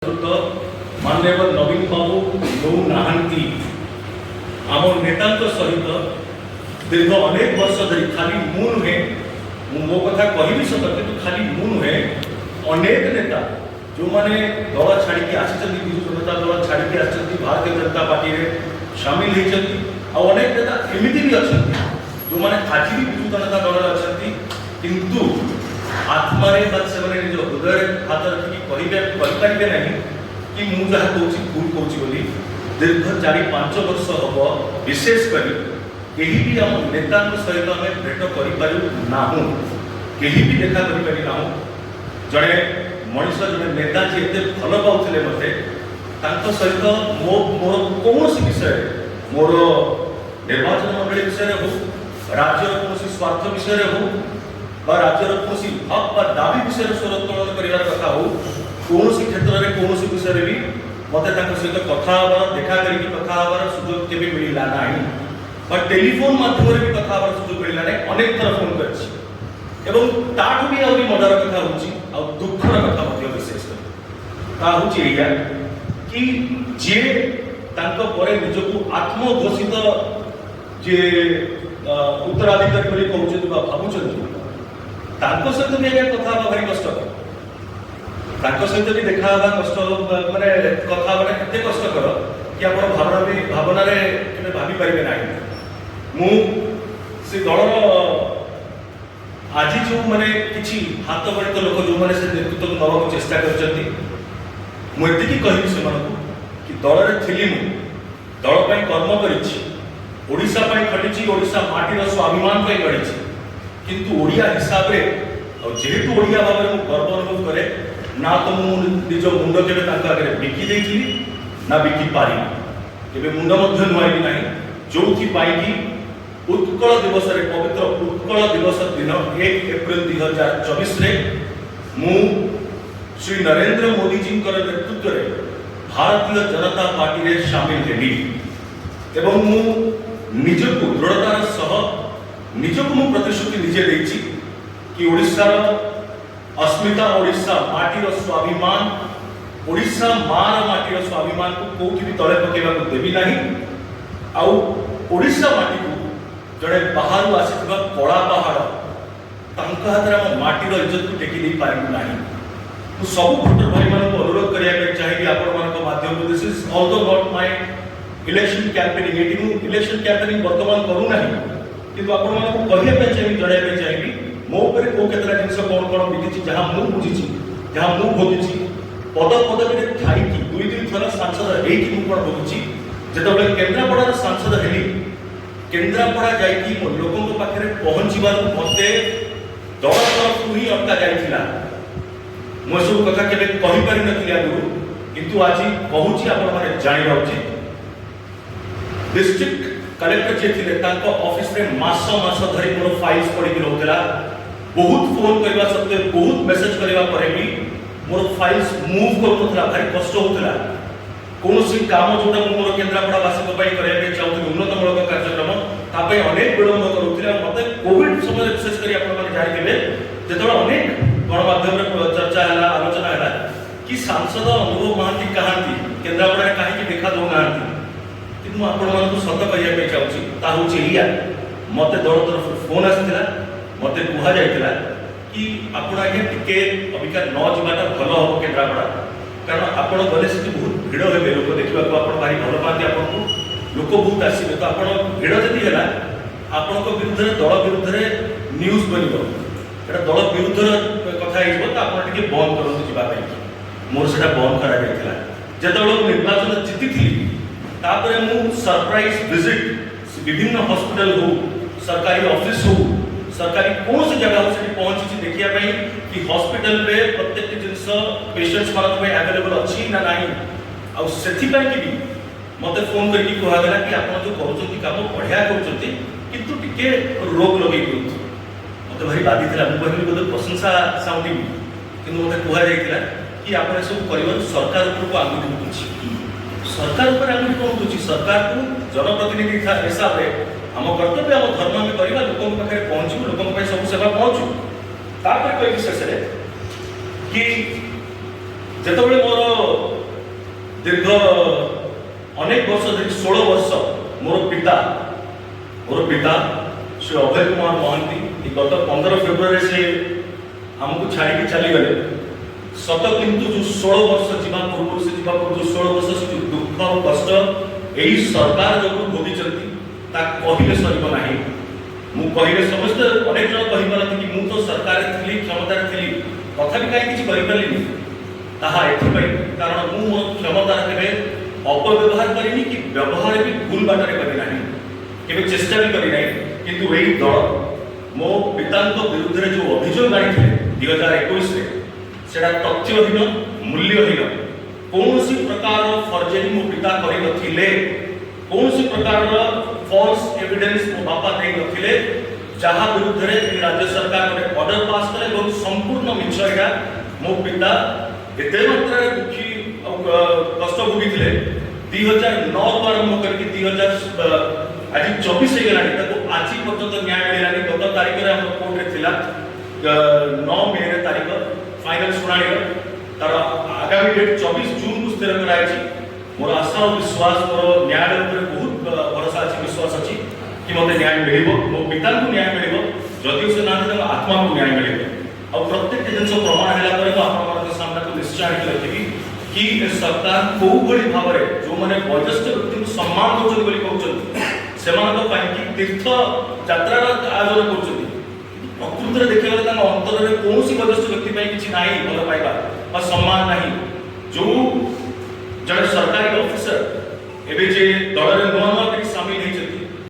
माननीय नवीन बाबू नौ नाहांती आम नेता सहित दीर्घ अनेक वर्ष धरी खाली मु नुहे मो कथा कहि सत कि खाली मु नुहे अनेक नेता जो माने दल छाड़ी आसी विजु जनता दल छाड़ी आसी भारतीय जनता पार्टी में सामिल होती अनेक नेता एमती भी अच्छा जो मैंने आज भी विजु जनता दल अच्छा किंतु आत्मारे से निज हृदय हाथ रखिकी कहींपारे ना कि मुझे जहाँ कौच भूल कौच बोली दीर्घ 4-5 वर्ष हम विशेषकर कहीं भी आम नेता सहित आम भेट करूँ कहीं भी देखा करना जड़े मनीष जड़े नेता जी एत भल पाते मत सहित मोर कौन विषय मोर निर्वाचन मंडली विषय हो राज्यर कौन स्वार्थ विषय हो राज्यर कौन हक दाबी विषय स्वर उत्तोलन कर कथा हो कौन क्षेत्र में कौन विषय भी मत सहित कथा देखा करके कथा सुजोग के मिलला ना टेलीफोन माध्यम भी कथा सुजोग मिलला ना अनेक थर फोन कर भी आहरी मजार कथा हो दुखर कथा विशेषकर कि जे निजक आत्मघोषित जे उत्तराधिकारी कहते भावुं सहित भी कथा भारी कष्ट सहित भी देखा कष्ट माने कथा एत कष्टकर कि आप भावना भाभी पारे ना मु से दलर आज जो मैंने किसी हाथ गणित लोक जो मैंने से नेतृत्व नवा चेष्टा करती मुझे कहि से कि दल में थी दल कर्म करा खटी ओडिशा माटीर स्वाभिमान गढ़ी किंतु ओडिया हिसाब से जेहेतु ओडिया भाव में गर्व अनुभव करे ना तो निज मुंड के आगे बिकी देती ना बिकी पारि मुंड नुआई ना जो कि उत्कल दिवस पवित्र उत्कल दिवस दिन 1 एप्रिल 2024 मु श्री नरेंद्र मोदी जी नेतृत्व में भारतीय जनता पार्टी रे शामिल हेली एवं मु निजक दृढ़तार सह निजक मु प्रतिश्रुति निजे देछि कि ओडिशार अस्मिता ओडिशा माटीर स्वाभिमान ओडिशा मार माटीर स्वाभिमान को कोठी भी तले पकेबा को देबी नाही आउ ओडिशा माटी को जड़े बाहर आसीथिबा कला पहाड़ तांका हाथ रे माटीर इज्जत को टेकी दे पारिबु नाही तो सब वोटर भाई मान को अनुरोध करिया के चाहिए आपण मान को माध्यम this is although not my election campaigning eighty मु इलेक्शन कैंपेनिंग वर्तमान करू नाही किंतु आपण मान को कहिया पे चाहिए जड़े पे चाहिए मो पर को केतरा जिंस कोन कोन बिकिछि जहां मु बुझिछि जहां मु भोगिछि पद पदवी रे थाई कि दुई थर सांसद एठी मु कोन भोगिछि जेतबे केंद्रापड़ा सांसद हेली केंद्रापड़ा जाइकी मो लोगों को पाखरे पहुंचीबार मते दल तरफ ही अटका जाइथिला मो सब कथा केबे कहि पारि नथिया गुरु किंतु आज कहूछि आपण माने जानिबा उचित डिस्ट्रिक्ट कलेक्टर जे थिले तांको ऑफिस रे मास धरी मोर फाइल्स पड़ी कि रहउतला बहुत फोन करबा सत्ते बहुत मैसेज करबा परे भी मोर फाइल्स मूव करउतला भारी कष्ट होतला कोनोसी काम जोटा मोर केंद्रापड़ा वासी को पई करे के चाहूथि उन्नतमूलक कार्यक्रम तापे अनेक विलंब करूथिला मते कोविड समय विशेष करी आपण माने जानि देबे जेतोळ अनेक गणमाध्यम रे चर्चा हला आलोचना हला कि सांसद अनुभव महांती कहांती केंद्रापड़ा रे काहे कि देखा दो नांती किंतु आपण मान को सत करिया पे चाहूची ता होची इया मते दल तरफ फोन आस्थिला मते कुहा जायतिला कि आपण आगे टिके अबिका न जिबाटा भलो हो केंद्रापड़ा कारण आपण गले से बहुत भिड़ हेबे लोक देखिबा को आपण भारी भलो पाती आपण को लोक बहुत आसीबे तो आपण भिड़ जदी हैला आपण को विरुद्ध रे दल विरुद्ध रे न्यूज बनिबो एटा दल विरुद्ध रे कथा हिजबो तो आपण टिके बंद करंतु जिबा पई मोर सेटा बंद करा जायतिला जेतबेले निर्वाचन जीतिथिली तापरे मु सरप्राइज विजिट विभिन्न हॉस्पिटल हो सरकारी ऑफिस हो सरकारी कौन सी जगह से पहुंची देखिया पई कि हॉस्पिटल रे प्रत्येक जिंस पेशेंट्स मानक में अवेलेबल अछि ना नाही आ सेथि पई कि मते फोन करके कहला गला कि आपण जो करूछंती काम बढ़िया करूछंती किंतु टिके रोग लगै करूछ मते भारी बाधी थिला मु कहली बोले प्रशंसा साउंडिंग किंतु मते कहला जायतिला कि आपण सब करिवर सरकार ऊपर को आंगुली उठुछि सरकार पर आंगुली कोन उठुछि सरकार को जनप्रतिनिधि हिसाब रे हम कर्तव्य हम धर्म में करवा लोक पाखे पहुँचू लोक सब सेवा पहुँचू तापर कई विशेष कि ଯେତେବେଳେ ମୋର ଦୀର୍ଘ ଅନେକ ବର୍ଷ ଧରି 16 ବର୍ଷ ମୋର ପିତା ଶ୍ରୀ ଅଭୟ କୁମାର ମହାନ୍ତି ଗତ 15 ଫେବୃଆରୀ ସେ ଆମକୁ ଛାଡ଼ିକି ଚାଲିଗଲେ। ସତ କିନ୍ତୁ ଯେଉଁ 16 ବର୍ଷ ଯିବା ପୂର୍ବରୁ 16 ବର୍ଷ ସେ ଯେଉଁ ଦୁଃଖ କଷ୍ଟ ଏହି ସରକାର ଯୋଗୁଁ ଭୋଗିଛନ୍ତି ତା କହିଲେ ସରିବ ନାହିଁ। ମୁଁ କହିଲେ ସମସ୍ତେ ଅନେକ ଜଣ କହିପାରନ୍ତି କି ମୁଁ ତ ସରକାରରେ ଥିଲି, କ୍ଷମତାରେ ଥିଲି, ତଥାପି କାହିଁ କିଛି କରିପାରିଲିନି। ତାହା ଏଥିପାଇଁ କାରଣ ମୁଁ ମୋ କ୍ଷମତାର କେବେ ଅପବ୍ୟବହାର କରିନି କି ବ୍ୟବହାର ବି ଭୁଲ ବାଟରେ କରି ନାହିଁ, କେବେ ଚେଷ୍ଟା ବି କରି ନାହିଁ। କିନ୍ତୁ ଏହି ଦଳ ମୋ ପିତାଙ୍କ ବିରୁଦ୍ଧରେ ଯେଉଁ ଅଭିଯୋଗ ଆଣିଥିଲେ 2021ରେ ସେଟା ତଥ୍ୟହୀନ, ମୂଲ୍ୟହୀନ, କୌଣସି ପ୍ରକାର ଫର୍ଜରୀ ମୋ ପିତା କରିନଥିଲେ, କୌଣସି ପ୍ରକାରର ଫଲ୍ସ ଏଭିଡେନ୍ସ ମୋ ବାପା ଦେଇନଥିଲେ, ଯାହା ବିରୁଦ୍ଧରେ ରାଜ୍ୟ ସରକାର ଗୋଟେ ଅର୍ଡର ପାସ୍ କଲେ ଏବଂ ସମ୍ପୂର୍ଣ୍ଣ ମିଛ। ଏଇଟା ମୋ ପିତା ଏତେ ମାତ୍ରାରେ ଦୁଃଖୀ କଷ୍ଟ ଭୋଗିଥିଲେ 2009ରୁ ଆରମ୍ଭ କରିକି 2024 ହେଇଗଲାଣି, ତାକୁ ଆଜି ପର୍ଯ୍ୟନ୍ତ ନ୍ୟାୟ ମିଳିଲାନି। ଗତ ତାରିଖରେ ଆମ କୋର୍ଟରେ ଥିଲା 9 ମେରେ ତାରିଖ ଫାଇନାଲ ଶୁଣାଣିର, ତାର ଆଗାମୀ ଡେଟ୍ 24 ଜୁନକୁ ସ୍ଥିର କରାଯାଇଛି। ମୋର ଆଶା ଓ ବିଶ୍ୱାସ, ମୋର ନ୍ୟାୟ ଉପରେ ବହୁତ ଭରସା ଅଛି, ବିଶ୍ୱାସ ଅଛି କି ମୋତେ ନ୍ୟାୟ ମିଳିବ, ମୋ ପିତାଙ୍କୁ ନ୍ୟାୟ ମିଳିବ, ଯଦିଓ ସେ ନାହାନ୍ତି ତାଙ୍କ ଆତ୍ମାକୁ ନ୍ୟାୟ ମିଳିବ। ଆଉ ପ୍ରତ୍ୟେକ ଜିନିଷ ପ୍ରମାଣ ହେଲା ପରେ ମୁଁ ଆପଣମାନଙ୍କ ସାମ୍ନାକୁ ନିଶ୍ଚୟ ଆଣିକି ରଖିବି କି ଏ ସରକାର କୋଉଭଳି ଭାବରେ ଯେଉଁମାନେ ବୟୋଜ୍ୟେଷ୍ଠ ବ୍ୟକ୍ତିଙ୍କୁ ସମ୍ମାନ କରୁଛନ୍ତି ବୋଲି କହୁଛନ୍ତି, ସେମାନଙ୍କ ପାଇଁ କି ତୀର୍ଥ ଯାତ୍ରାର ଆୟୋଜନ କରୁଛନ୍ତି, ପ୍ରକୃତରେ ଦେଖିବାକୁ ଗଲେ ତାଙ୍କ ଅନ୍ତରରେ କୌଣସି ବୟୋଜ୍ୟେଷ୍ଠ ବ୍ୟକ୍ତି ପାଇଁ କିଛି ନାହିଁ, ଭଲ ପାଇବା ବା ସମ୍ମାନ ନାହିଁ। ଯେଉଁ ଜଣେ ସରକାରୀ ଅଫିସର ଏବେ ଯେ ଦଳରେ ନୂଆ